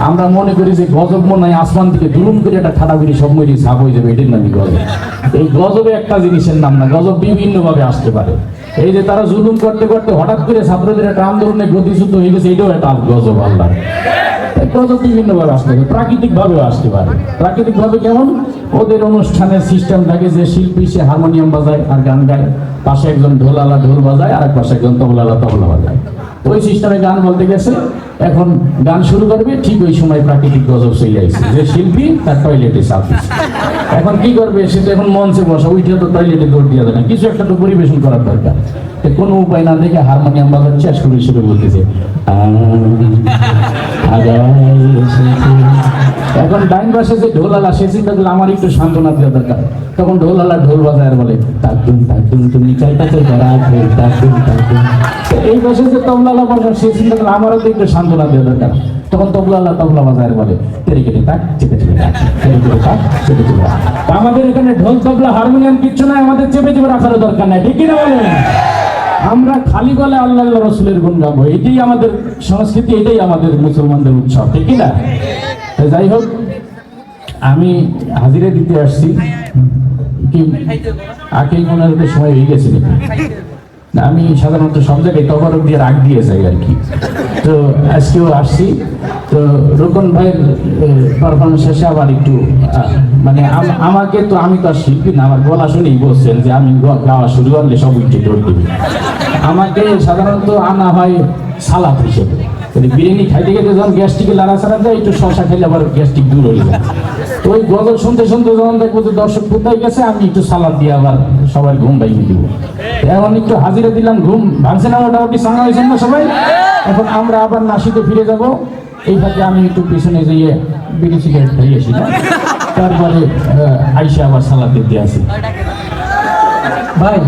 আমরা মনে করি যে গজব মনে হয় আসমান থেকে দুলুম করে একটা ঠাডাগুড়ি সব মরি সাপ হয়ে যাবে, এটির নামই গজব। এই গজবে একটা জিনিসের নাম না, গজব বিভিন্ন ভাবে আসতে পারে। এই যে তারা জুলুম করতে করতে হঠাৎ করে ছাত্রদের একটা আন্দোলনে গতিচ্যুত হয়ে গেছে, এটাও একটা গজব আল্লাহ। গজব বিভিন্ন ভাবে আসতে পারে, প্রাকৃতিক ভাবেও আসতে পারে। প্রাকৃতিক ভাবে কেমন? ওদের অনুষ্ঠানের সিস্টেম থাকে যে শিল্পী সে হারমোনিয়াম বাজায় আর গান গায়, পাশে একজন ঢোলালা ঢোল বাজায় আর এক পাশে একজন তবলালা তবলা বাজায়। ওই সিস্টেমে গান বলতে গেছে, এখন গান শুরু করবে, ঠিক ওই সময় প্রাকৃতিক গজব চলে আসছে যে শিল্পী তার টয়লেটে চাপ দিচ্ছে। এখন কি করবে? সে তো এখন মঞ্চে বসা, উঠে তো টয়লেটে দৌড় দিয়ে দেয় না, কিছু একটা তো পরিবেশন করার দরকার। কোনো উপায় না দেখে হারমোনিয়াম বাজাচ্ছে, শুরু শুরু বলতেছে এখন ডাইন পাশে যে ঢোলালা সে চিন্তা করলে আমার একটু সান্ত্বনা দেওয়া দরকার। তখন ঢোলালা ঢোল বাজায় আর বলে তাকুন তাকুন তুমি চাইতাছে তারা তাকুন তাকুন। এই পাশে যে তবলালা বাজায় সে চিন্তা করলে আমারও তো একটু সান্ত্বনা দেওয়া দরকার। তখন তবলালা তবলা বাজায় বলে তেরে কেটে থাক চেপে চেপে থাক, তেরে কেটে থাক চেপে চেপে থাক। আমাদের এখানে ঢোল তবলা হারমোনিয়াম কিচ্ছু নাই, আমাদের চেপে চেপে রাখার দরকার নাই, ঠিক কিনা বলেন? আমরা খালি বলে আল্লাহ আল্লাহ রসুলের গুণ গাবো, এটাই আমাদের সংস্কৃতি, এটাই আমাদের মুসলমানদের উৎসব, ঠিক কিনা? যাই হোক, আমি হাজিরা দিতে আসছি কি আকিল মনের সময় হয়ে গেছে নাকি? আমি সাধারণত সব জায়গায় তবারক দিয়ে রাগ দিয়ে যাই আর কি। তো আজকেও আসছি, তো রোকন ভাইয়ের পারফরমেন্স শেষে আবার একটু মানে আমাকে তো, আমি তো আর শিল্পী না, আমার গলা শুনেই বলছেন যে আমি গাওয়া শুরু করলে সব একটু দৌড় দিবি। আমাকে সাধারণত আনা হয় সালাদ হিসেবে। বিরিয়ানি খাইতে গেলে যখন গ্যাস্ট্রিকে লাড়াছাড়া যায়, একটু শশা খাইলে আবার গ্যাস্ট্রিক দূর হয়ে যায়। তো ওই গজল শুনতে শুনতে যখন দেখবো যে দর্শক কোথায় গেছে, আমি একটু সালাদ দিয়ে আবার সবার ঘুম ভাঙিয়ে দিব। এখন একটু হাজিরা দিলাম, ঘুম ভাঙছে না মোটামুটি? সাঙ্গা হয়েছেন না সবাই? এখন আমরা আবার নাসিতে ফিরে যাব। এই ফাঁকে আমি একটু পিছনে যেয়ে বিড়ি সিগারেট খাইয়েছি না, তারপরে আইসা আবার সালাদ দিতে আসি ভাই।